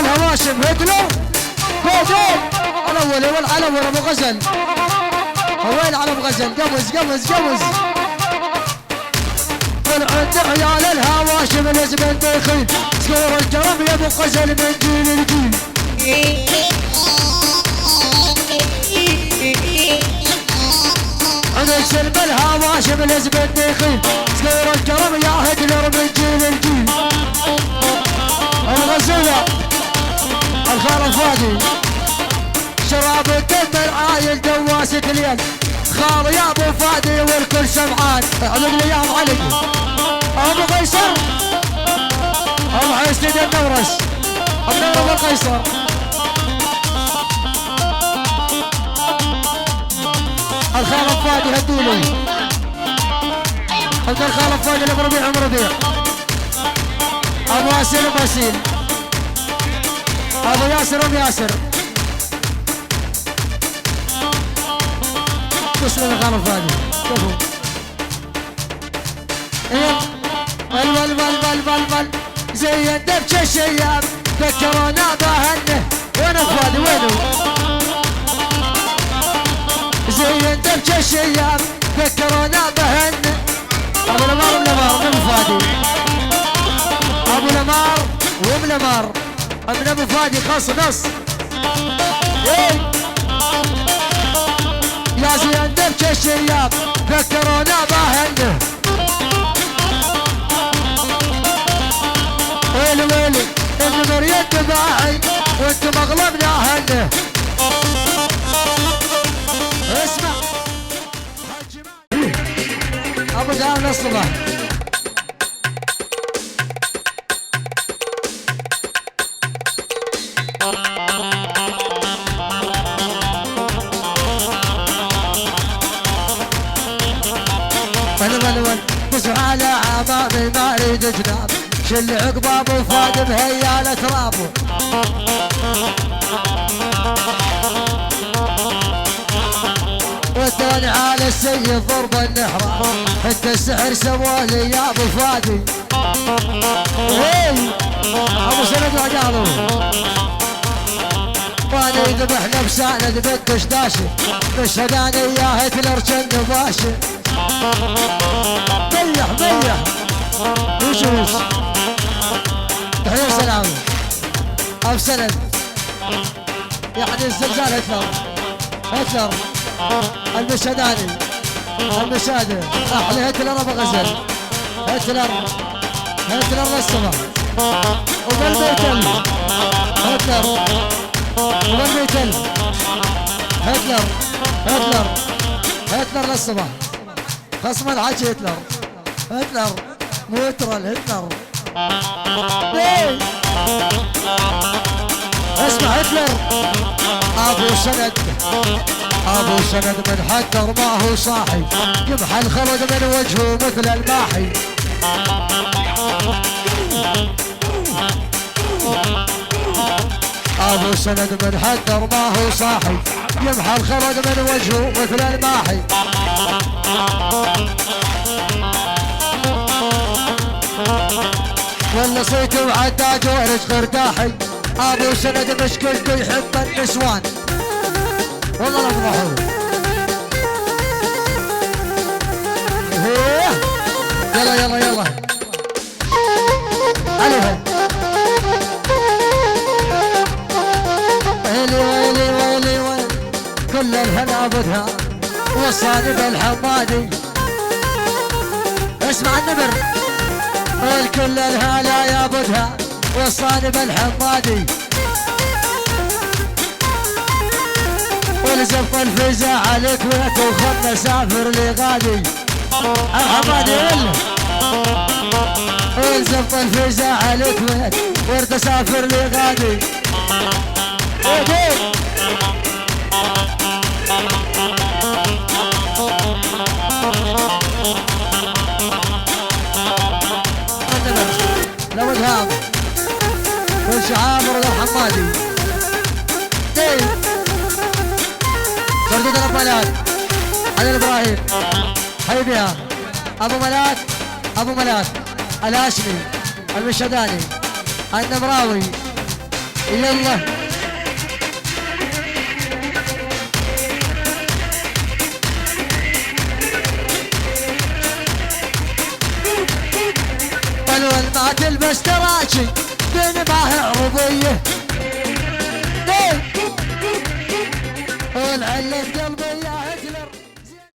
الهواشم هتلر فوزين الاول والعلم ابو غزل وين علم غزل قمز طلعت عيال الهواشم الزمن دخيل صغير الكرم يا ابو غزل من جيل لجيل عند سلم الهواشم الزمن دخيل صغير الكرم يا هتلر من جيل لجيل الغزلة الخال الفادي شراب الدم عايل دواسة اليد خال يا ابو فادي والكل سمعان علق لي يا ابو علي ابو قيصر ابو حسين النورس ابو قيصر الخال الفادي هدولي عند الخال الفادي ابو ربيع ام ربيع ابو ياسر ام ياسين ابو ياسر ام ياسر تسلم الخال الفادي شوفوا بل زي الدبش الشياب ذكرونا بهنه وين الفادي وينو زي الدبش الشياب ذكرونا بهنه ابو لمار من الفادي ابو لمار وملمار ابن ابو فادي خاص نص يا زين دبش الشياب ذكرونا بهنه ويلي النمر يتباعي وانت مغلبنا هنه اسمع ابو داون الصبح ون تسعى على عمامي ما اريد جناب شل عقبه ابو فادي بهياله ترابه والثاني على السيد ضرب النحرة انت السحر سوالي يا ابو فادي ابو سند وعقاله وانا يذبح نفساند بنت شداشه مشهداني يا هتلر جن باشا ميح وشوش تحية سلام ابو سند يعني الزلزال هتلر المشهداني المشاهدة احلى هتلر ابو غزل هتلر للصبح وبالبيتل هتلر وبالبيتل هتلر للصبح خصم الحج هتلر موترال هتلر اسمع هتلر ابو سند من حدر ما هو صاحي يمحى الخلق من وجهه مثل الماحي ابو سند من حدر ما هو صاحي يمحى الخلق من وجهه مثل الماحي ولا صيت وعداج ورج غرداحي ابو سند مشكلته يحب النسوان والله لا تضحوا يلا عليها ويلي كل الهنا بدها وصاني بالحمادي اسمع النمر الكل الهلا يا بدها وصاني بالحمادي والزبط الفزع عليك وياك وخلنا سافر لغادي الحمادي والزبط الفزع عليك وياك ورد سافر لغادي لو ذهب والشعابر الحمادي بردود الأبمالات علي إبراهيم حي بها أبو ملاك الهاشمي المشهداني النمراوي يلا والول ما تلبس تراجي بين ماهي عربية والعلم قلبي يا